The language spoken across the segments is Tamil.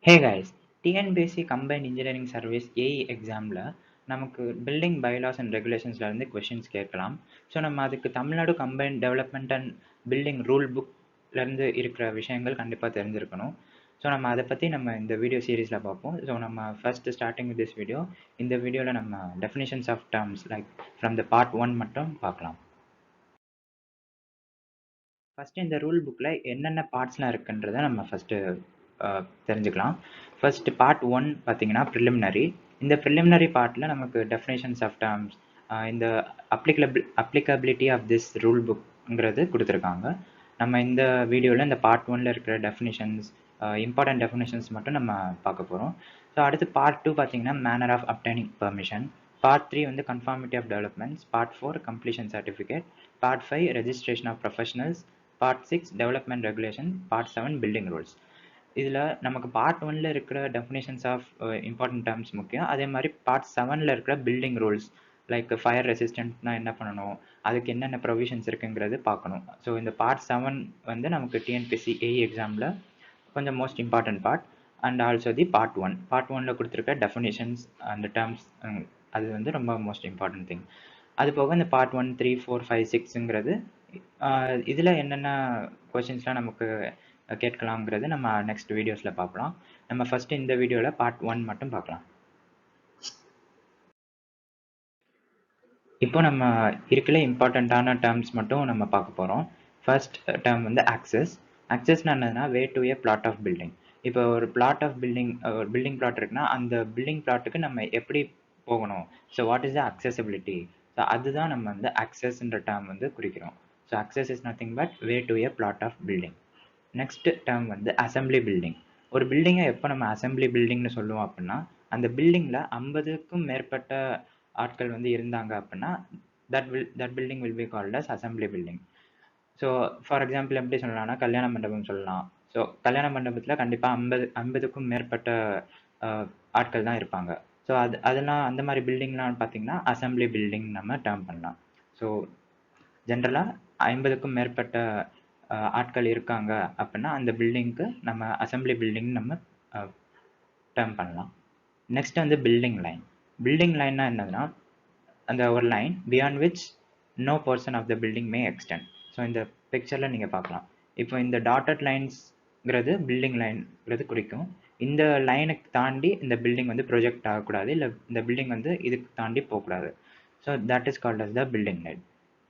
Hey guys, TNPSC Combined Engineering Service AE எக்ஸாமில் நமக்கு பில்டிங் பைலாஸ் அண்ட் ரெகுலேஷன்ஸ்லேருந்து கொஷின்ஸ் கேட்கலாம். ஸோ நம்ம அதுக்கு Tamil Nadu combined development and building rule புக்லேருந்து இருக்கிற விஷயங்கள் கண்டிப்பாக தெரிஞ்சிருக்கணும். ஸோ நம்ம அதை பற்றி நம்ம இந்த வீடியோ சீரீஸில் பார்ப்போம். ஸோ நம்ம first starting with this video, இந்த வீடியோவில் நம்ம definitions of terms like from the part 1 மட்டும் பார்க்கலாம். ஃபஸ்ட்டு இந்த ரூல் புக்கில் என்னென்ன பார்ட்ஸ்லாம் இருக்குன்றதை நம்ம ஃபஸ்ட்டு தெரிஞ்சுக்கலாம். ஃபர்ஸ்ட் பார்ட் 1 பார்த்தீங்கன்னா ப்ரிலிமினரி. இந்த ப்ரிலிமினரி பார்ட்டில் நமக்கு டெஃபினேஷன்ஸ் ஆஃப் டேர்ம்ஸ், இந்த அப்ளிகபிலிட்டி ஆஃப் திஸ் ரூல் புக்ங்கிறது கொடுத்துருக்காங்க. நம்ம இந்த வீடியோவில் இந்த பார்ட் 1ல் இருக்கிற டெஃபினிஷன்ஸ், இம்பார்ட்டன்ட் டெஃபினிஷன்ஸ் மட்டும் நம்ம பார்க்க போகிறோம். ஸோ அடுத்து பார்ட் 2 பார்த்தீங்கன்னா manner of obtaining permission. Part 3 வந்து conformity of developments. Part 4 completion certificate. Part 5 registration of professionals. Part 6 development regulation. Part 7 building rules. இதில் நமக்கு பார்ட் 1ல் இருக்கிற டெஃபினேஷன்ஸ் ஆஃப் இம்பார்ட்டன்ட் டேர்ம்ஸ் முக்கியம். அதே மாதிரி பார்ட் 7ல் இருக்கிற பில்டிங் ரூல்ஸ் லைக் ஃபயர் ரெசிஸ்டன்ட்னா என்ன பண்ணணும், அதுக்கு என்னென்ன ப்ரொவிஷன்ஸ் இருக்குங்கிறது பார்க்கணும். ஸோ இந்த பார்ட் 7 வந்து நமக்கு டிஎன்பிஎஸ்சி ஏஇ எக்ஸாமில் கொஞ்சம் most important part. And also the part 1. Part 1ல் கொடுத்துருக்க டெஃபினேஷன்ஸ் அந்த டேர்ம்ஸ் அது வந்து ரொம்ப மோஸ்ட் இம்பார்ட்டன்ட் திங். அது போக இந்த பார்ட் 1, 3, 4, 5, 6ங்கிறது இதில் என்னென்ன கொஷின்ஸ்லாம் நமக்கு கேட்கலாங்கிறது நம்ம நெக்ஸ்ட் வீடியோஸில் பார்க்கலாம். நம்ம ஃபஸ்ட்டு இந்த வீடியோவில் பார்ட் 1 மட்டும் பார்க்கலாம். இப்போ நம்ம இருக்கிற இம்பார்ட்டண்ட்டான டேர்ம்ஸ் மட்டும் நம்ம பார்க்க போகிறோம். ஃபர்ஸ்ட் டேர்ம் வந்து ஆக்சஸ். ஆக்சஸ்னா என்னதுன்னா way to a plot of building. இப்போ ஒரு பிளாட் ஆஃப் பில்டிங், ஒரு பில்டிங் பிளாட் இருக்குன்னா அந்த பில்டிங் பிளாட்டுக்கு நம்ம எப்படி போகணும், so what is the accessibility, so அதுதான் நம்ம வந்து ஆக்சஸ்ன்ற டேர்ம் வந்து குறிக்கிறோம். So access is nothing but way to a plot of building. Next term வந்து அசம்பிளி பில்டிங். ஒரு பில்டிங்கை எப்போ நம்ம அசம்பிளி பில்டிங்னு சொல்லுவோம் அப்படின்னா, அந்த பில்டிங்கில் 50க்கும் மேற்பட்ட ஆட்கள் வந்து இருந்தாங்க அப்படின்னா that building will be called as assembly building. So for example எப்படி சொல்லலாம்னா கல்யாண மண்டபம் சொல்லலாம். ஸோ கல்யாண மண்டபத்தில் கண்டிப்பாக 50க்கும் மேற்பட்ட ஆட்கள் தான் இருப்பாங்க. ஸோ அதெல்லாம் அந்த மாதிரி பில்டிங்லாம் பார்த்தீங்கன்னா அசம்பிளி பில்டிங் நம்ம டேர்ம் பண்ணலாம். ஸோ ஜென்ரலாக 50க்கும் மேற்பட்ட ஆட்கள் இருக்காங்க அப்படின்னா அந்த பில்டிங்க்கு நம்ம அசம்பிளி பில்டிங் நம்ம டேர்ம் பண்ணலாம். நெக்ஸ்ட் வந்து பில்டிங் லைன். பில்டிங் லைன்னா என்னதுன்னா அந்த ஒரு line beyond which no portion of the building may extend. So இந்த பிக்சரில் நீங்கள் பார்க்கலாம். இப்போ இந்த டாட்டட் லைன்ஸ்ங்கிறது பில்டிங் லைன்ங்கிறது குறிக்கும். இந்த லைனுக்கு தாண்டி இந்த பில்டிங் வந்து ப்ரொஜெக்ட் ஆகக்கூடாது, இல்லை இந்த பில்டிங் வந்து இதுக்கு தாண்டி போகக்கூடாது. So that is called as the building line.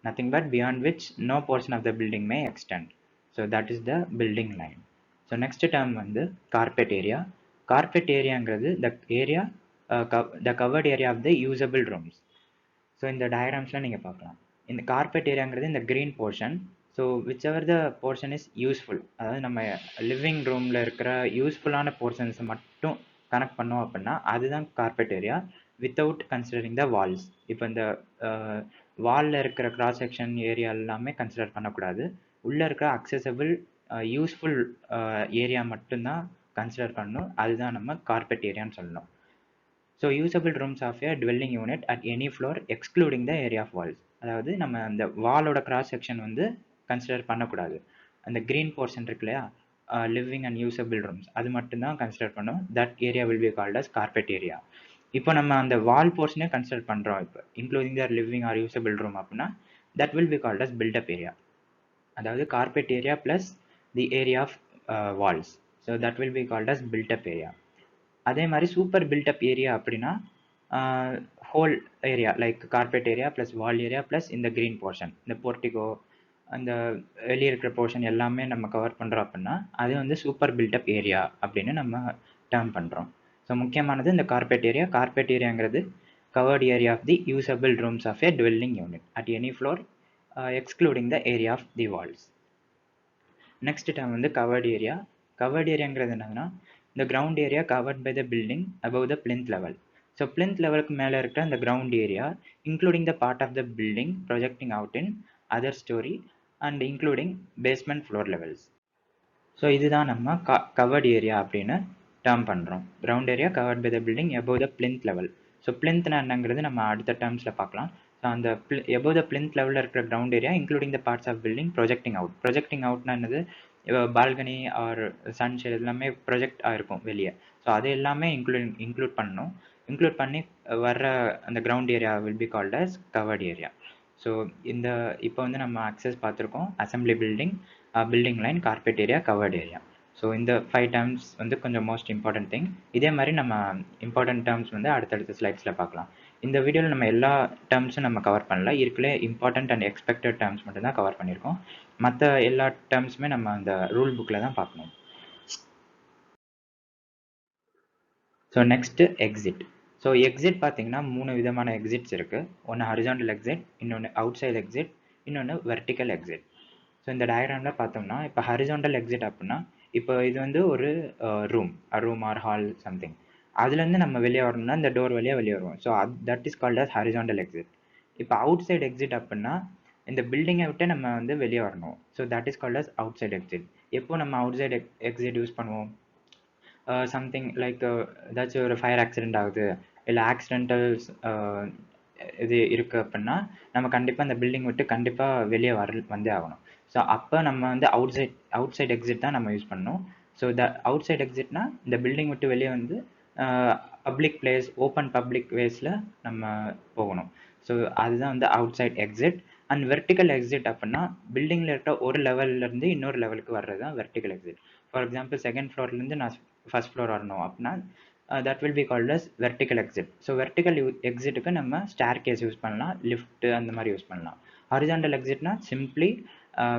Nothing but beyond which no portion of the building may extend. So that is the building line. So next term வந்து carpet area. Carpet areaங்கிறது the area, the covered area of the usable rooms. So இந்த டயக்ராம்ஸ்லாம் நீங்கள் பார்க்கலாம். இந்த கார்பெட் ஏரியாங்கிறது இந்த green portion. So which ever the portion is useful, அதாவது நம்ம லிவிங் ரூமில் இருக்கிற யூஸ்ஃபுல்லான போர்ஷன்ஸை மட்டும் கனெக்ட் பண்ணோம் அப்படின்னா அதுதான் carpet area, without considering the walls. இப்போ இந்த வாலில் இருக்கிற கிராஸ் செக்ஷன் ஏரியா எல்லாமே கன்சிடர் பண்ணக்கூடாது. உள்ளே இருக்கிற அக்சசபிள் யூஸ்ஃபுல் ஏரியா மட்டும்தான் கன்சிடர் பண்ணணும். அதுதான் நம்ம கார்பெட் ஏரியான்னு சொல்லணும். So usable rooms of a dwelling unit at any floor excluding the area of walls. அதாவது நம்ம அந்த வாலோட கிராஸ் செக்ஷன் வந்து கன்சிடர் பண்ணக்கூடாது. அந்த க்ரீன் போர்ஷன் இருக்கு இல்லையா, லிவிங் அண்ட் யூசபிள் ரூம்ஸ், அது மட்டும்தான் கன்சிடர் பண்ணும். That area will be called as carpet area. இப்போ நம்ம அந்த வால் போர்ஷனே கன்சிடர் பண்ணுறோம் இப்போ including their living or usable room அப்படின்னா that will be called as built-up area. அதாவது carpet area plus the area of walls. So that will be called as built-up area. அதே மாதிரி சூப்பர் பில்டப் ஏரியா அப்படின்னா whole area like carpet area plus wall area plus இந்த க்ரீன் போர்ஷன், இந்த போர்ட்டிகோ, அந்த வெளியே இருக்கிற போர்ஷன் எல்லாமே நம்ம கவர் பண்ணுறோம் அப்படின்னா அது வந்து சூப்பர் பில்டப் ஏரியா அப்படின்னு நம்ம டேர்ம் பண்ணுறோம். ஸோ முக்கியமானது இந்த கார்பெட் ஏரியா. கார்பெட் ஏரியாங்கிறது covered area of the usable rooms of a dwelling unit at any floor excluding the area of the walls. Next term வந்து கவர்டு ஏரியா. கவர்டு ஏரியாங்கிறது என்னதுன்னா the ground area covered by the building above the plinth level. So plinth levelக்கு மேலே இருக்கிற அந்த ground area including the part of the building projecting out in other story and including basement floor levels. So இதுதான் நம்ம covered area அப்படின்னு டேர்ம் பண்ணுறோம். ground area covered by the building above the plinth level. So plinthனா என்னங்கிறது நம்ம அடுத்த டேர்ம்ஸில் பார்க்கலாம். ஸோ அந்த above the plinth level இருக்கிற ground area including the parts of building projecting out. projecting outனா என்னது, பால்கனி ஆர் சன்ஷேட் எல்லாமே ப்ரொஜெக்ட் ஆகிருக்கும் வெளியே. ஸோ அது எல்லாமே இன்க்ளூட் பண்ணணும். இன்க்ளூட் பண்ணி வர்ற அந்த ground area will be called as covered area. So இந்த இப்போ வந்து நம்ம அக்சஸ் பார்த்துருக்கோம், assembly building, building line, carpet area, covered area. So இந்த 5 டேர்ம்ஸ் வந்து கொஞ்சம் மோஸ்ட் இம்பார்ட்டன்ட் திங். இதே மாதிரி நம்ம இம்பார்ட்டன்ட் டேர்ம்ஸ் வந்து அடுத்தடுத்த ஸ்லைட்ஸில் பார்க்கலாம். இந்த வீடியோவில் நம்ம எல்லா டேர்ம்ஸும் நம்ம கவர் பண்ணல, இருக்கலே இம்பார்ட்டன்ட் அண்ட் எக்ஸ்பெக்டட் டேர்ம்ஸ் மட்டும் தான் கவர் பண்ணியிருக்கோம். மற்ற எல்லா டேர்ம்ஸுமே நம்ம அந்த ரூல் புக்கில் தான் பார்க்கணும். So next exit. So exit பார்த்தீங்கன்னா 3 விதமான எக்ஸிட்ஸ் இருக்குது. ஒன்று ஹரிசாண்டல் எக்ஸிட், இன்னொன்று அவுட் சைட் எக்ஸிட், இன்னொன்று வெர்டிக்கல் எக்ஸிட். ஸோ இந்த டயக்ராமில் பார்த்தோம்னா இப்போ ஹரிசாண்டல் எக்ஸிட் அப்படின்னா இப்போ இது வந்து ஒரு ரூம் ஆர் ஹால் சம்திங். அதுலேருந்து நம்ம வெளியே வரணும்னா இந்த டோர் வழியாக வெளியே வருவோம். So that is called as horizontal exit. இப்போ அவுட் சைட் எக்ஸிட் அப்படின்னா இந்த பில்டிங்கை விட்டு நம்ம வந்து வெளியே வரணும். So that is called as outside exit. எப்போ நம்ம அவுட் சைட் எக்ஸிட் யூஸ் பண்ணுவோம்? சம்திங் லைக் ஏதாச்சும் ஒரு ஃபயர் ஆக்சிடென்ட் ஆகுது, இல்லை ஆக்சிடென்டல்ஸ் இது இருக்குது அப்படின்னா நம்ம கண்டிப்பாக அந்த பில்டிங் விட்டு கண்டிப்பாக வெளியே வந்தே ஆகணும். ஸோ அப்போ நம்ம வந்து அவுட் சைட் எக்ஸிட் தான் நம்ம யூஸ் பண்ணணும். ஸோ அவுட் சைட் எக்ஸிட்னா இந்த பில்டிங் விட்டு வெளியே வந்து பப்ளிக் பிளேஸ், ஓப்பன் பப்ளிக் வேஸில் நம்ம போகணும். ஸோ அதுதான் வந்து outside exit. And vertical exit அப்படின்னா பில்டிங்கில் இருக்க ஒரு லெவல்லேருந்து இன்னொரு லெவலுக்கு வர்றது தான் vertical exit. For example second ஃப்ளோர்லேருந்து நான் ஃபர்ஸ்ட் ஃப்ளோர் வரணும் அப்படின்னா that will be called as vertical exit. So vertical எக்ஸிட்டுக்கு நம்ம ஸ்டேர் கேஸ் யூஸ் பண்ணலாம், லிஃப்ட் அந்த மாதிரி யூஸ் பண்ணலாம். ஹரிசாண்டல் எக்ஸிட்னா simply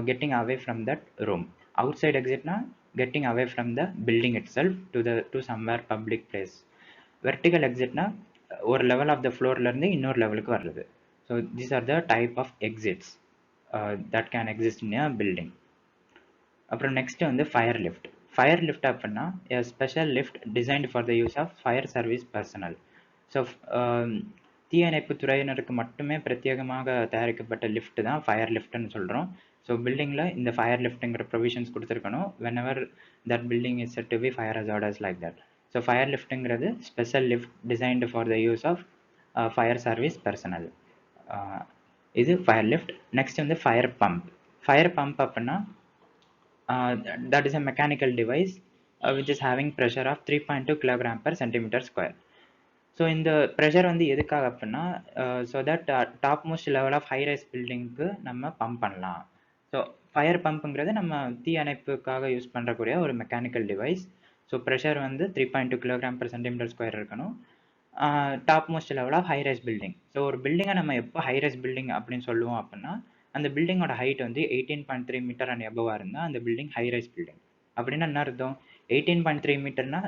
getting away from that room. Outside எக்ஸிட்னா getting away from the building itself to somewhere public place. Vertical எக்ஸிட்னா ஒரு லெவல் ஆஃப் த ஃப்ளோர்லேருந்து இன்னொரு லெவலுக்கு வர்றது. So these are the type of exits that can exist in a building. அப்புறம் நெக்ஸ்ட் வந்து ஃபயர் லிஃப்ட். ஃபயர் லிஃப்ட் அப்படின்னா a special lift designed for the use of fire service personnel. So தீயணைப்பு துறையினருக்கு மட்டுமே பிரத்யேகமாக தயாரிக்கப்பட்ட லிஃப்ட் தான் ஃபயர் லிஃப்ட்னு சொல்கிறோம். ஸோ பில்டிங்கில் இந்த ஃபயர் லிஃப்ட்டுங்கிற ப்ரொவிஷன்ஸ் கொடுத்துருக்கணும் whenever that building is said to be fire hazardous like that. So fire லிஃப்ட்டுங்கிறது special lift designed for the use of fire service personnel. இது ஃபயர் லிஃப்ட். நெக்ஸ்ட் வந்து ஃபயர் பம்ப். ஃபயர் பம்ப் அப்படின்னா that is a mechanical device which is having pressure of 3.2 kg per centimeter square. So இந்த ப்ரெஷர் வந்து எதுக்காக அப்படின்னா so that topmost level of high rise பில்டிங்க்கு நம்ம பம்ப் பண்ணலாம். ஸோ ஃபயர் பம்புங்கிறது நம்ம தீ அணைப்புக்காக யூஸ் பண்ணுறக்கூடிய ஒரு மெக்கானிக்கல் டிவைஸ். ஸோ ப்ரெஷர் வந்து 3.2 kg per centimeter square இருக்கணும். Topmost level of high rise building. So ஒரு பில்டிங்கை நம்ம எப்போ ஹை ரைஸ் பில்டிங் அப்படின்னு சொல்லுவோம் அப்படின்னா அந்த பில்டிங்கோட ஹைட் வந்து 18.3 மீட்டர் அண்ட் எபோவாக இருந்தால் அந்த பில்டிங் ஹை ரைஸ் பில்டிங். அப்படின்னா என்ன அர்த்தம்? 18.3 மீட்டர்னா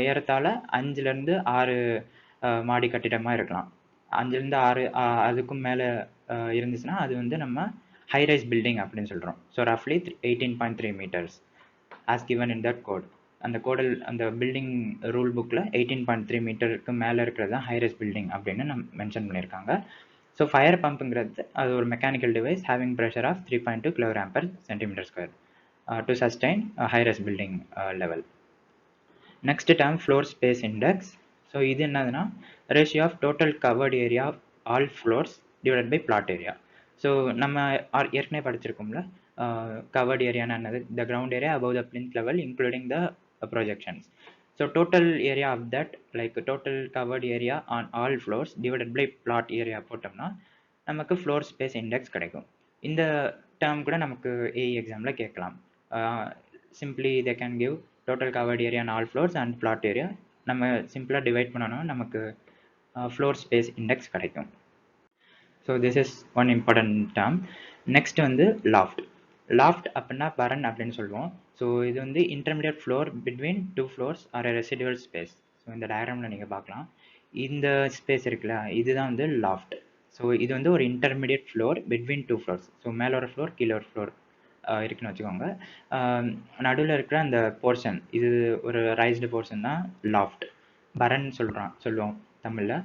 ஏறத்தாழ 5லேருந்து 6 மாடி கட்டிடமாக இருக்கலாம். 5லேருந்து 6 அதுக்கும் மேலே இருந்துச்சுன்னா அது வந்து நம்ம ஹை ரைஸ் பில்டிங் அப்படின்னு சொல்கிறோம். ஸோ ரஃப்லி 18.3 metres as given in that code. அந்த கோடல் அந்த பில்டிங் ரூல் புக்கில் 18.3 மீட்டருக்கு மேலே இருக்கிறது தான் ஹை ரைஸ் பில்டிங் அப்படின்னு நம்ம மென்ஷன் பண்ணியிருக்காங்க. ஸோ ஃபயர் பம்புங்கிறது அது ஒரு mechanical device having pressure of 3.2 kg per centimeter square to sustain high rise building level. Next term floor space index. So இது என்னதுன்னா ratio of total covered area of all floors divide by plot area. So நம்ம ஏற்கனவே படிச்சிருக்கோம்ல கவர்டு ஏரியானா என்னது? The ground area above the plinth level including the projections. So total area of that, like total covered area on all floors divided by plot area போட்டோம்னா நமக்கு ஃப்ளோர் ஸ்பேஸ் இண்டெக்ஸ் கிடைக்கும். இந்த டேர்ம் கூட நமக்கு ஏஇ எக்ஸாமில் கேட்கலாம். Simply they can give total covered area on all floors and plot area. நம்ம சிம்பிளாக டிவைட் பண்ணணும், நமக்கு ஃப்ளோர் ஸ்பேஸ் இண்டெக்ஸ் கிடைக்கும். So this is one important term. Next வந்து லாஃப்ட். லாஃப்ட் அப்படின்னா பரன் அப்படின்னு சொல்லுவோம். ஸோ இது வந்து intermediate floor between 2 floors or residual space. So இந்த டயக்ராமில் நீங்கள் பார்க்கலாம், இந்த ஸ்பேஸ் இருக்குல்ல, இதுதான் வந்து லாஃப்ட். ஸோ இது வந்து ஒரு intermediate floor between 2 floors. So மேலே ஒரு ஃப்ளோர் கீழே ஒரு ஃப்ளோர் இருக்குன்னு வச்சுக்கோங்க. நடுவில் இருக்கிற அந்த போர்ஷன், இது ஒரு ரைஸ்டு போர்ஷன் தான் லாஃப்ட். பரன் சொல்லுவோம் தமிழில்.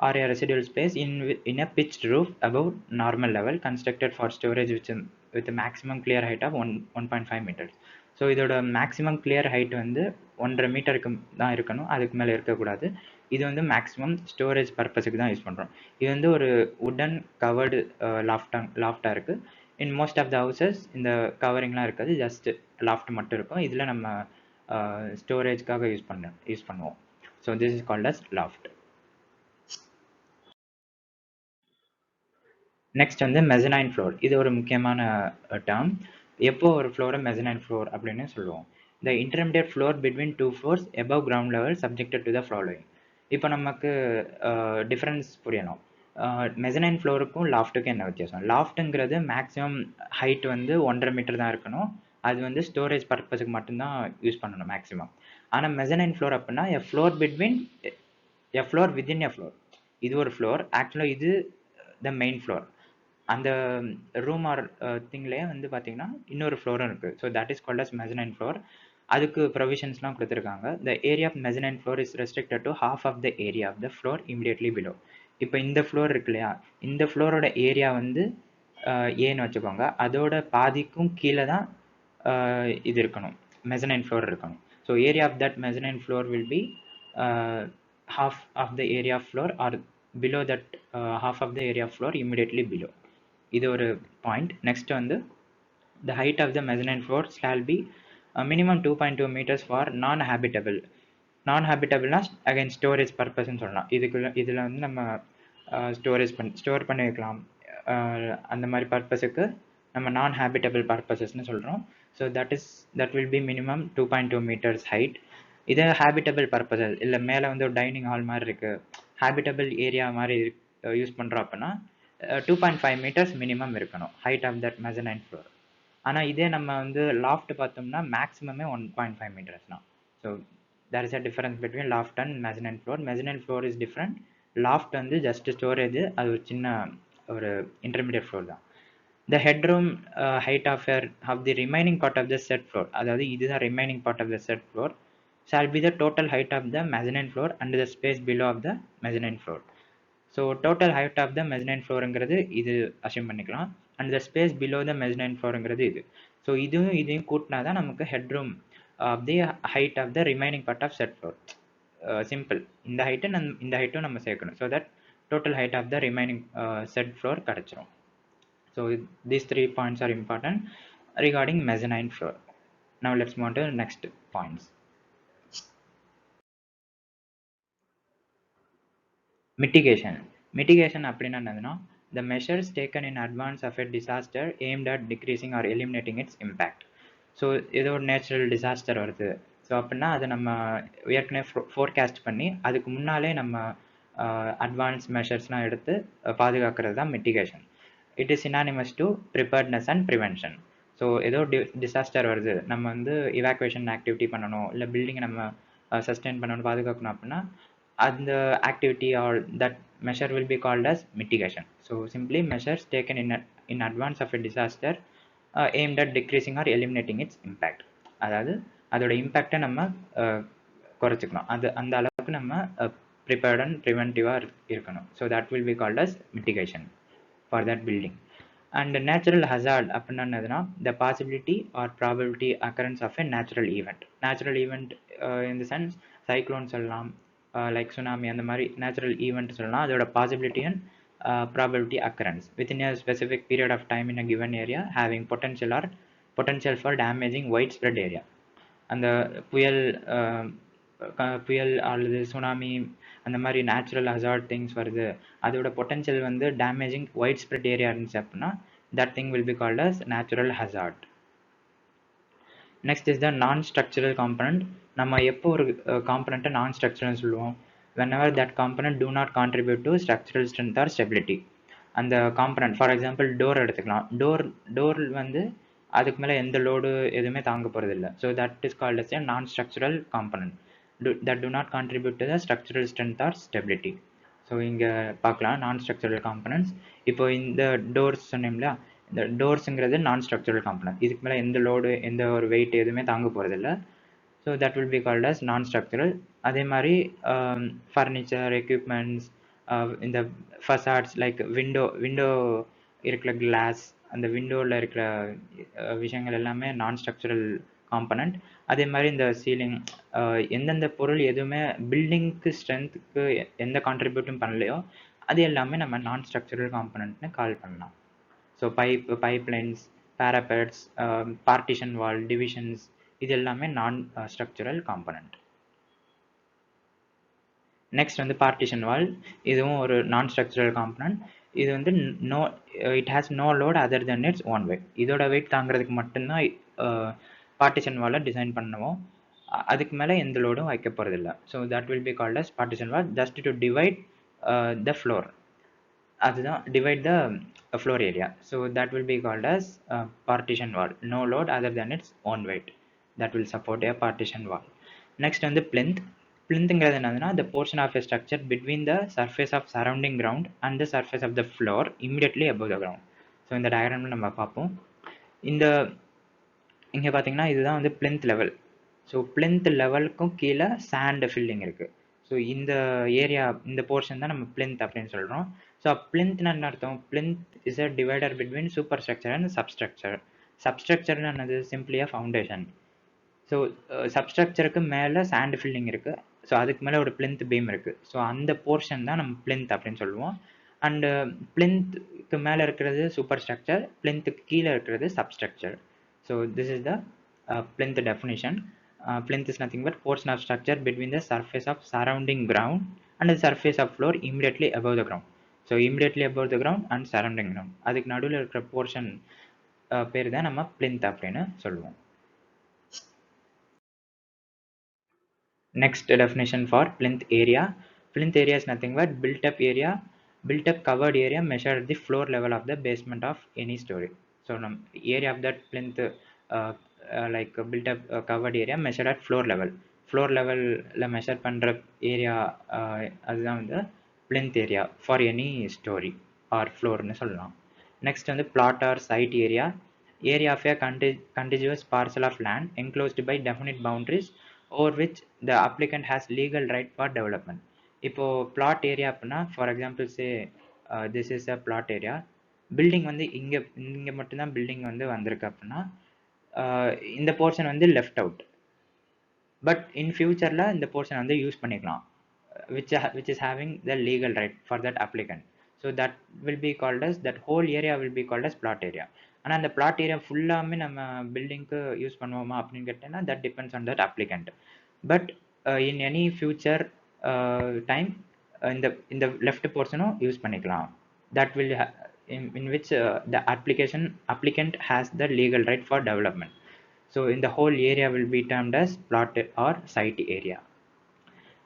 Or a residual space in a pitched roof above normal level constructed for storage with a maximum clear height of 1.5 meters. So இதோட மேக்ஸிமம் கிளியர் ஹைட் வந்து 1.5 மீட்டருக்கு தான் இருக்கணும், அதுக்கு மேலே இருக்கக்கூடாது. இது வந்து மேக்ஸிமம் ஸ்டோரேஜ் பர்பஸுக்கு தான் யூஸ் பண்ணுறோம். இது வந்து ஒரு உடன் கவர்டு லாஃப்டாக இருக்குது. In most of the houses இந்த கவரிங்லாம் இருக்காது, ஜஸ்ட் லாஃப்ட் மட்டும் இருக்கும். இதில் நம்ம ஸ்டோரேஜ்க்காக யூஸ் பண்ணுவோம். So this is called as loft. Next வந்து மெசனைன் ஃப்ளோர். இது ஒரு முக்கியமான டேர்ம். எப்போ ஒரு ஃப்ளோரை மெசனைன் ஃப்ளோர் அப்படின்னு சொல்லுவோம்? The intermediate floor between two floors above ground level subjected to the following. இப்போ நமக்கு டிஃப்ரென்ஸ் புரியணும். மெசனைன் ஃப்ளோருக்கும் லாஃப்ட்டுக்கும் என்ன வித்தியாசம்? லாஃப்ட்டுங்கிறது மேக்ஸிமம் ஹைட் வந்து 1.5 மீட்டர் தான் இருக்கணும். அது வந்து ஸ்டோரேஜ் பர்பஸுக்கு மட்டும்தான் யூஸ் பண்ணணும் மேக்ஸிமம். ஆனால் மெசனைன் ஃப்ளோர் அப்படின்னா a floor between a floor within a floor. இது ஒரு ஃப்ளோர், ஆக்சுவலாக இது த மெயின் ஃப்ளோர். அந்த ரூம் ஆர் திங்லேயே வந்து பார்த்தீங்கன்னா இன்னொரு ஃப்ளோரும் இருக்குது. So that is called as mezzanine floor. அதுக்கு ப்ரொவிஷன்ஸ்லாம் கொடுத்துருக்காங்க. The area of mezzanine floor is restricted to half of the area of the floor immediately below. இப்போ இந்த ஃப்ளோர் இருக்கு இல்லையா, இந்த ஃப்ளோரோட ஏரியா வந்து ஏன்னு வச்சுக்கோங்க. அதோட பாதிக்கும் கீழே தான் இது இருக்கணும், மெசனைன் ஃப்ளோர் இருக்கணும். So area of that mezzanine floor will be half of the area floor or below that half of the area floor immediately below. இது ஒரு பாயிண்ட். நெக்ஸ்ட் வந்து the height of the mezzanine floor shall be minimum 2.2 meters for non-habitable. non-habitableனா அகைன் ஸ்டோரேஜ் பர்பஸ்ன்னு சொல்லலாம். இதில் வந்து நம்ம ஸ்டோர் பண்ணி வைக்கலாம். அந்த மாதிரி பர்பஸுக்கு நம்ம நான் ஹேபிட்டபிள் பர்பஸஸ்ன்னு சொல்கிறோம். So that will be minimum 2.2 meters height. இதே ஹேபிட்டபிள் பர்பஸஸ் இல்லை, மேலே வந்து ஒரு டைனிங் ஹால் மாதிரி இருக்குது, ஹேபிட்டபிள் ஏரியா மாதிரி யூஸ் பண்ணுறோம் அப்படின்னா 2.5 meters மினிமம் இருக்கணும் height of that mezzanine floor. ஆனால் இதே நம்ம வந்து லாஃப்ட் பார்த்தோம்னா மேக்ஸிமமே 1.5 meters தான். So there is a difference between loft and mezzanine floor. Mezzanine floor is different. Loft வந்து ஜஸ்ட் ஸ்டோரேஜ், அது ஒரு சின்ன ஒரு இன்டர்மீடியட் ஃப்ளோர் தான். The headroom height of the remaining part of the set floor, அதாவது இதுதான் ரிமைனிங் பார்ட் ஆஃப் த செட் ஃப்ளோர், shall be the total height of the mezzanine floor and the space below of the mezzanine floor. So total height of the mezzanine ஃப்ளோருங்கிறது இது அசியூம் பண்ணிக்கலாம். And the space below the mezzanine ஃப்ளோருங்கிறது இது. ஸோ இதையும் கூட்டினா தான் நமக்கு headroom of the height of the remaining part of said floor. Simple. இந்த ஹைட்டும் நம்ம சேர்க்கணும். So that total height of the remaining said floor கிடச்சிரும். So these 3 points are important regarding mezzanine floor. Now let's move on to the next points. Mitigation அப்படின்னா என்னதுன்னா, the measures taken in advance of a disaster aimed at decreasing or eliminating its impact. So ஏதோ ஒரு நேச்சுரல் டிசாஸ்டர் வருது, ஸோ அப்படின்னா அதை நம்ம ஏற்கனவே ஃபோர்காஸ்ட் பண்ணி அதுக்கு முன்னாலே நம்ம அட்வான்ஸ் மெஷர்ஸ்லாம் எடுத்து பாதுகாக்கிறது தான் mitigation. It is synonymous to preparedness and prevention. So ஏதோ டிசாஸ்டர் வருது, நம்ம வந்து இவாக்குவேஷன் ஆக்டிவிட்டி பண்ணணும், இல்லை பில்டிங்கை நம்ம சஸ்டெயின் பண்ணணும், பாதுகாக்கணும் அப்படின்னா அந்த activity or that measure will be called as mitigation. So simply measures taken in advance of a disaster aimed at decreasing or eliminating its impact. அதாவது அதோட இம்பேக்டை நம்ம குறைச்சிக்கணும், அந்த அளவுக்கு நம்ம ப்ரிப்பேர்ட் அண்ட் ப்ரிவென்டிவாக இருக்கணும். So that will be called as mitigation for that building. And natural hazard அப்படின்னா என்னதுன்னா, the possibility or probability occurrence of a natural event. Natural event in the sense cyclone சொல்லலாம், லைக் சுனாமி, அந்த மாதிரி நேச்சுரல் ஈவெண்ட் சொல்லலாம். அதோட possibility and probability occurrence within a specific period of time in a given area having potential for damaging widespread area. அந்த புயல் அல்லது சுனாமி அந்த மாதிரி நேச்சுரல் ஹசார்ட் திங்ஸ் வருது, அதோட பொட்டன்ஷியல் வந்து டேமேஜிங் வைட் ஸ்ப்ரெட் ஏரியா இருந்துச்சு அப்படின்னா that thing will be called as natural hazard. Next is the non structural component. நம்ம எப்போ ஒரு காம்பனண்ட்டை நான் ஸ்ட்ரக்சரல்னு சொல்லுவோம்? whenever that component do not contribute to structural strength or stability. அந்த காம்பனண்ட், ஃபார் எக்ஸாம்பிள் டோர் எடுத்துக்கலாம். டோர் வந்து அதுக்கு மேலே எந்த லோடு எதுவுமே தாங்க போகிறது இல்லை. So that is called as a non structural component that do not contribute to the structural strength or stability. So இங்கே பார்க்கலாம் நான் ஸ்ட்ரக்சரல் காம்பனன்ட்ஸ். இப்போ இந்த டோர்ஸ் சொன்னீங்களா, இந்த டோர்ஸுங்கிறது நான் ஸ்ட்ரக்சரல் காம்பனன்ட், இதுக்கு மேலே எந்த லோடு எந்த ஒரு வெயிட் எதுவுமே தாங்க போகிறதில்ல. So that will be called as non structural. அதே மாதிரி ஃபர்னிச்சர், எக்யூப்மெண்ட்ஸ், இந்த ஃபசாட்ஸ் லைக் விண்டோ இருக்கிற கிளாஸ், அந்த விண்டோவில் இருக்கிற விஷயங்கள் எல்லாமே நான் ஸ்ட்ரக்சரல் காம்பனண்ட். அதே மாதிரி இந்த சீலிங், எந்தெந்த பொருள் எதுவுமே பில்டிங்க்கு ஸ்ட்ரென்த்துக்கு எந்த கான்ட்ரிபியூட்டும் பண்ணலையோ அது எல்லாமே நம்ம நான் ஸ்ட்ரக்சரல் காம்பனண்ட்னு கால் பண்ணலாம். So pipelines, parapets, partition wall, divisions, இது எல்லாமே நான் ஸ்ட்ரக்சரல் காம்பனண்ட். நெக்ஸ்ட் வந்து பார்ட்டிஷன் வால், இதுவும் ஒரு நான் ஸ்ட்ரக்சரல் காம்பனண்ட். இது வந்து no it has no load other then its own weight. இதோட வெயிட் தாங்கிறதுக்கு மட்டும்தான் பார்ட்டிஷன் வாலை டிசைன் பண்ணுவோம். அதுக்கு மேலே எந்த லோடும் வைக்க போகிறதில்ல. So that will be called as partition wall just to divide the floor. அதுதான் divide the floor area. So that will be called as partition wall. No load other then its own weight. That will support a partition wall. Next வந்து பிளிந்த். பிளிந்த்ங்கிறது என்னதுன்னா the portion of a structure between the surface of surrounding ground and the surface of the floor immediately above the ground. So இந்த டயக்ராமில் நம்ம பார்ப்போம். இங்கே பார்த்தீங்கன்னா இதுதான் வந்து பிளிந்த் லெவல். ஸோ பிளிந்த் லெவலுக்கும் கீழே சாண்ட் ஃபில்லிங் இருக்குது. ஸோ இந்த ஏரியா, இந்த போர்ஷன் தான் நம்ம பிளிந்த் அப்படின்னு சொல்கிறோம். ஸோ பிளிந்த்னு என்ன அர்த்தம்? Plinth is a divider between superstructure and substructure. சப்ஸ்ட்ரக்சர்னு என்னது? சிம்பிளியாக ஃபவுண்டேஷன். ஸோ சப்ஸ்ட்ரக்சருக்கு மேலே சாண்ட் ஃபில்லிங் இருக்குது. ஸோ அதுக்கு மேலே ஒரு பிளிந்த் பீம் இருக்குது. ஸோ அந்த போர்ஷன் தான் நம்ம பிளிந்த் அப்படின்னு சொல்லுவோம். அண்டு பிளிந்த்க்கு மேலே இருக்கிறது சூப்பர் ஸ்ட்ரக்சர், பிளிந்த்துக்கு கீழே இருக்கிறது substructure. So this is the plinth definition. Plinth is nothing but portion of structure between the surface of surrounding ground and the surface of floor immediately above the ground. So immediately above the ground and surrounding ground. அதுக்கு நடுவில் இருக்கிற போர்ஷன் பேர் தான் நம்ம plinth அப்படின்னு சொல்லுவோம். Next definition for plinth area. Plinth area is nothing but built up covered area measured at the floor level of the basement of any story. So area of that plinth like built up covered area measured at floor level. Floor level la measure பண்ற ஏரியா அதுதான் வந்து plinth area for any story or floor னு சொல்லலாம். Next வந்து plot or site area. Area of a contiguous parcel of land enclosed by definite boundaries over which the applicant has legal right for development. இப்போ plot area அப்படின்னா for example say this is a plot area. Building வந்து இங்கே மட்டும்தான் பில்டிங் வந்து வந்திருக்கு அப்படின்னா இந்த போர்ஷன் வந்து லெஃப்ட் அவுட். பட் இன் ஃபியூச்சரில் இந்த போர்ஷன் வந்து யூஸ் பண்ணிக்கலாம், which is having the legal right for that applicant. So that will be called as, that whole area will be called as plot area. ஆனால் அந்த பிளாட் ஏரியா ஃபுல்லாமே நம்ம பில்டிங்க்கு யூஸ் பண்ணுவோமா அப்படின்னு கேட்டேன்னா that depends on that applicant. But in any future time இந்த லெஃப்ட் போர்ஷனும் யூஸ் பண்ணிக்கலாம். That will in which the applicant has the legal right for development. So in the whole area will be termed as plot or site area.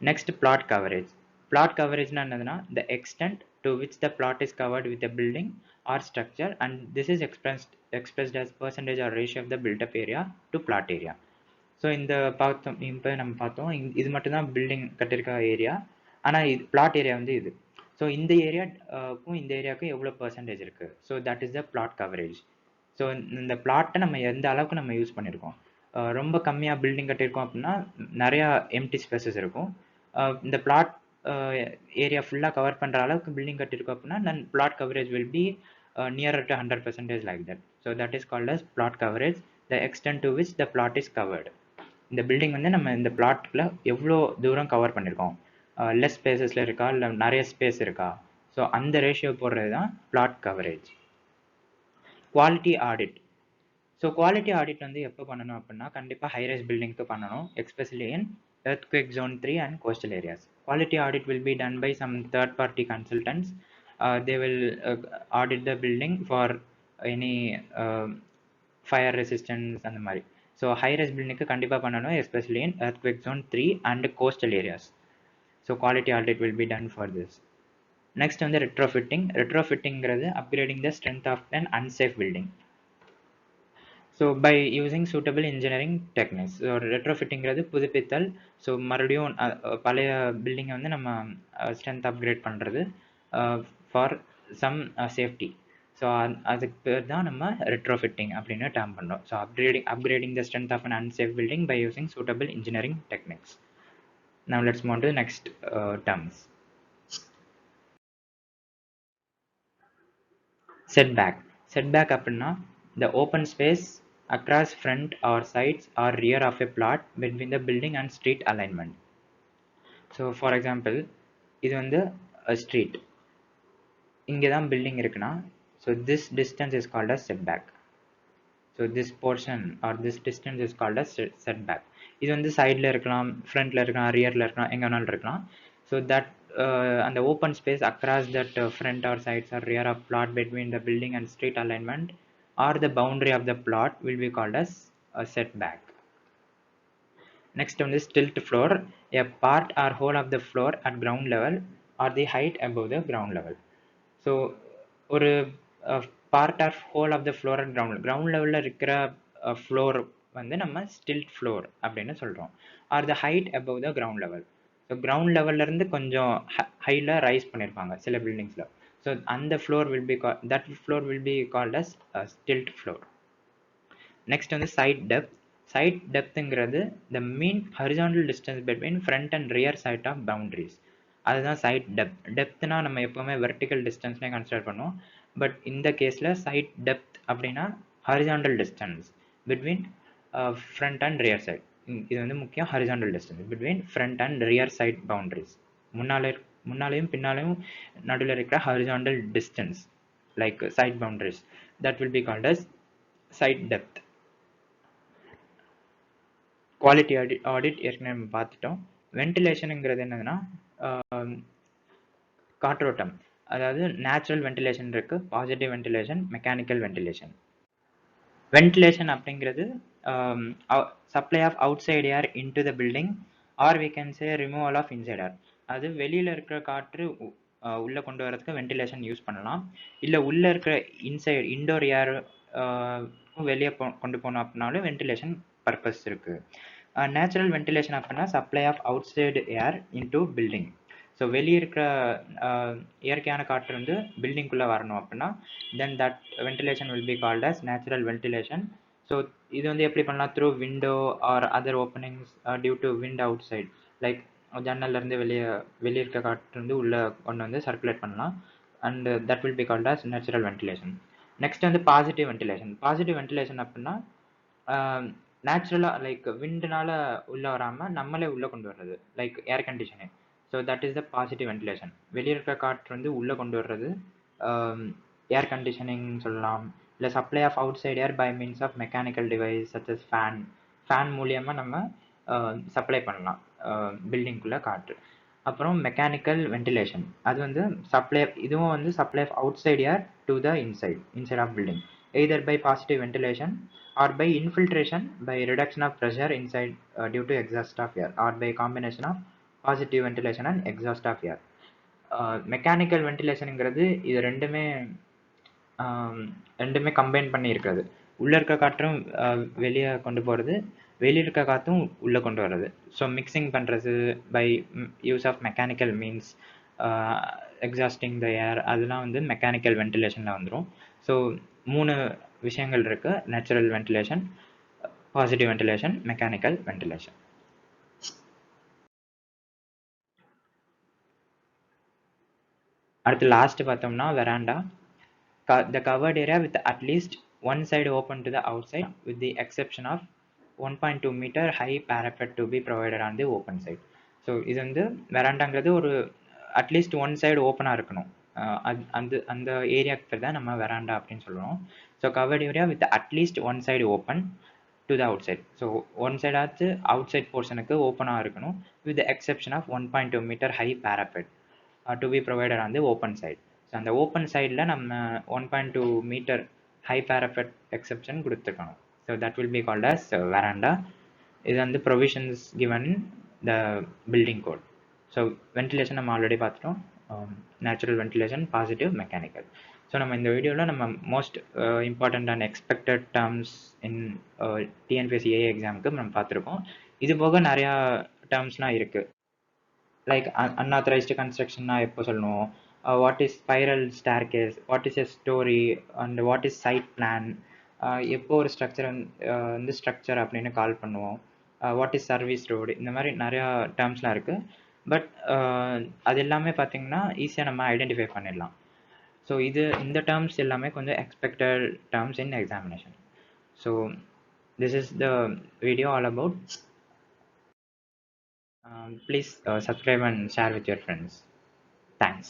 Next, plot coverage. Plot coverage na என்னதுன்னா the extent to which the plot is covered with a building or structure, and this is expressed as percentage or ratio of the built up area to plot area. So இந்த இப்போ நம்ம பார்த்தோம் இது மட்டும்தான் பில்டிங் கட்டிருக்க ஏரியா, ஆனால் இது பிளாட் ஏரியா வந்து இது. ஸோ இந்த ஏரியாவுக்கும் இந்த ஏரியாவுக்கும் எவ்வளோ பர்சன்டேஜ் இருக்குது, so that is the plot coverage. So இந்த பிளாட்டை நம்ம எந்த அளவுக்கு நம்ம யூஸ் பண்ணியிருக்கோம். ரொம்ப கம்மியாக பில்டிங் கட்டியிருக்கோம் அப்படின்னா நிறையா எம்டி ஸ்பேசஸ் இருக்கும். இந்த பிளாட் ஏரியா ஃபுல்லாக கவர் பண்ணுற அளவுக்கு பில்டிங் கட்டியிருக்கோம் அப்படின்னா then plot coverage will be nearer to 100% like that. So that is called as plot coverage, the extent to which the plot is covered. இந்த பில்டிங் வந்து நம்ம இந்த பிளாட்டில் எவ்வளோ தூரம் கவர் பண்ணியிருக்கோம், லெஸ் ஸ்பேசஸில் இருக்கா இல்லை நிறைய ஸ்பேஸ் இருக்கா, ஸோ அந்த ரேஷியோ போடுறது தான் plot coverage. Quality audit. So quality audit வந்து எப்போ பண்ணணும் அப்படின்னா கண்டிப்பாக ஹைரைஸ் பில்டிங்க்கு பண்ணணும், especially in earthquake zone 3 and coastal areas. Quality audit will be done by some third party consultants. They will audit the building for any fire resistance and the மாதிரி. ஸோ ஹைரைஸ் பில்டிங்க்கு கண்டிப்பாக பண்ணணும், especially in earthquake zone 3 and coastal areas. ஸோ குவாலிட்டி ஆடிட் will be done for this. Next வந்து retrofitting. Retrofittingங்கிறது upgrading the strength of an unsafe building. So by using suitable engineering techniques. So ரெட்ரோஃபிட்டிங்கிறது புதுப்பித்தல். ஸோ மறுபடியும் பழைய பில்டிங்கை வந்து நம்ம ஸ்ட்ரென்த் அப்கிரேட் பண்ணுறது ஃபார் சம் சேஃப்டி. ஸோ அதுக்கு பேர் தான் நம்ம ரெட்ரோஃபிட்டிங் அப்படின்னு டேர்ம் பண்ணோம். So upgrading the strength of an unsafe building by using suitable engineering techniques. Now let's move on to the next terms. Setback அப்படின்னா the open space across front or sides or rear of a plot between the building and street alignment. So for example இது வந்து ஸ்ட்ரீட், இங்கே தான் பில்டிங் இருக்குன்னா So this distance is called as setback. So this portion or this distance is called as setback. இது வந்து சைடில் இருக்கலாம், ஃப்ரண்ட்ல இருக்கலாம், ரியரில் இருக்கலாம், எங்கே வேணாலும் இருக்கலாம். ஸோ தட் அந்த open space across that front or sides or rear of plot between the building and street alignment or the boundary of the plot will be called as setback. Next on this tilt floor, a part or whole of the floor at ground level or the height above the ground level. So ஒரு part or whole of the floor at ground லெவலில் இருக்கிற ஃப்ளோர் வந்து நம்ம ஸ்டில்ட் ஃப்ளோர் அப்படின்னு சொல்கிறோம். Or the height above the ground level. So ground லெவல்லேருந்து கொஞ்சம் ஹையில் ரைஸ் பண்ணியிருப்பாங்க சில பில்டிங்ஸில். ஸோ அந்த floor will be that floor will be called as stilt floor. Next வந்து சைட் டெப்த். சைட் டெப்த்துங்கிறது the mean horizontal distance between front and rear site of boundaries. அதுதான் சைட் டெப்த். டெப்த்னா நம்ம எப்போவுமே வெர்டிக்கல் டிஸ்டன்ஸ்னே கன்சிடர் பண்ணுவோம். பட் இந்த கேஸில் சைட் டெப்த் அப்படின்னா horizontal distance between front and rear site. இது வந்து முக்கியம். Horizontal distance between front and rear site boundaries. முன்னாலேயும் பின்னாலேயும் நடுவில் இருக்கிற horizontal distance like site boundaries that will be called as site depth. Quality audit ஏற்கனவே நம்ம பார்த்துட்டோம். வென்டிலேஷனுங்கிறது என்னதுன்னா காற்றோட்டம். அதாவது நேச்சுரல் வென்டிலேஷன் இருக்கு, positive ventilation, mechanical ventilation. Ventilation அப்படிங்கிறது supply of outside air into the building or we can say removal of inside air. அது வெளியில் இருக்கிற காற்று உள்ளே கொண்டு வரதுக்கு வென்டிலேஷன் யூஸ் பண்ணலாம். இல்லை உள்ளே இருக்கிற இன்டோர் ஏர் வெளியே கொண்டு போனோம் அப்படின்னாலும் வென்டிலேஷன் பர்பஸ் இருக்குது. நேச்சுரல் வென்டிலேஷன் அப்படின்னா supply of outside air into building. So வெளியே இருக்கிற இயற்கையான காற்று வந்து பில்டிங்குள்ளே வரணும் அப்படின்னா then that ventilation will be called as natural ventilation. So இது வந்து எப்படி பண்ணலாம்? Through window or other openings due to wind outside. Like ஜன்னல்லேருந்து வெளியே இருக்க காற்று வந்து உள்ளே கொண்டு வந்து சர்க்குலேட் பண்ணலாம். And that will be called as natural ventilation. Next வந்து பாசிட்டிவ் வென்டிலேஷன். பாசிட்டிவ் வென்டிலேஷன் அப்படின்னா நேச்சுரலாக லைக் விண்டுனால உள்ளே வராமல் நம்மளே உள்ளே கொண்டு வர்றது, like air conditioning. So that is the positive ventilation. வெளியே இருக்கிற காற்று வந்து உள்ளே கொண்டு வர்றது ஏர் கண்டிஷனிங் சொல்லலாம். இல்லை supply of outside air by means of mechanical device such as fan மூலியமாக நம்ம சப்ளை பண்ணலாம் பில்டிங்குள்ளே காற்று. அப்புறம் மெக்கானிக்கல் வென்டிலேஷன், அது வந்து இதுவும் வந்து supply of outside air to the inside of building either by positive ventilation or by infiltration by reduction of pressure inside due to exhaust of air or by combination of positive ventilation and exhaust of air. Mechanical வென்டிலேஷனுங்கிறது இது ரெண்டுமே கம்பைன் பண்ணி இருக்கிறது. உள்ளே இருக்க காற்றும் வெளியே கொண்டு போகிறது, வெளியே இருக்க காற்றும் உள்ளே கொண்டு வர்றது. ஸோ மிக்சிங் பண்ணுறது by use of mechanical means exhausting the air, அதெல்லாம் வந்து மெக்கானிக்கல் வென்டிலேஷனில் வந்துடும். ஸோ 3 விஷயங்கள் இருக்கு: natural ventilation, positive ventilation, mechanical ventilation. அடுத்து லாஸ்ட் பார்த்தோம்னா veranda. The covered area with at least one side open to the outside with the exception of 1.2 meter high parapet to be provided on the open side. So இது வந்து வெராண்டாங்கிறது ஒரு அட்லீஸ்ட் ஒன் சைடு ஓப்பனாக இருக்கணும். அந்த ஏரியாவுக்கு பேர் தான் நம்ம வெராண்டா அப்படின்னு சொல்லுவோம். So covered area with at least one side open to the outside. So one சைடாச்சு அவுட் சைட் போர்ஷனுக்கு ஓப்பனாக இருக்கணும் with exception of 1.2 metre high parapet to be provided on the open side. So அந்த ஓப்பன் சைடில் நம்ம 1.2 மீட்டர் ஹை பேரபெட் எக்ஸெப்ஷன் கொடுத்துருக்கணும். So that will be called as veranda. இது வந்து provisions given the building code. So ventilation நம்ம ஆல்ரெடி பார்த்துட்டோம். Natural ventilation, positive, mechanical. So நம்ம இந்த வீடியோவில் நம்ம most important and expected terms in TNPSC AA எக்ஸாமுக்கு நம்ம பார்த்துருக்கோம். இது போக நிறையா டேர்ம்ஸ்லாம் இருக்குது. லைக் அன்ஆத்தரைஸ்டு கன்ஸ்ட்ரக்ஷன்னா எப்போ சொல்லணும், what is spiral staircase, what is a story, and what is side plan, எப்போ ஒரு ஸ்ட்ரக்சர் வந்து ஸ்ட்ரக்சர் அப்படின்னு கால் பண்ணுவோம், வாட் இஸ் சர்வீஸ் ரோடு, இந்த மாதிரி நிறையா டேர்ம்ஸ்லாம் இருக்குது. பட் அது எல்லாமே பார்த்திங்கன்னா ஈஸியாக நம்ம ஐடென்டிஃபை பண்ணிடலாம். ஸோ இந்த டேர்ம்ஸ் எல்லாமே கொஞ்சம் expected terms in examination. So this is the video all about. Please subscribe and share with your friends. Thanks.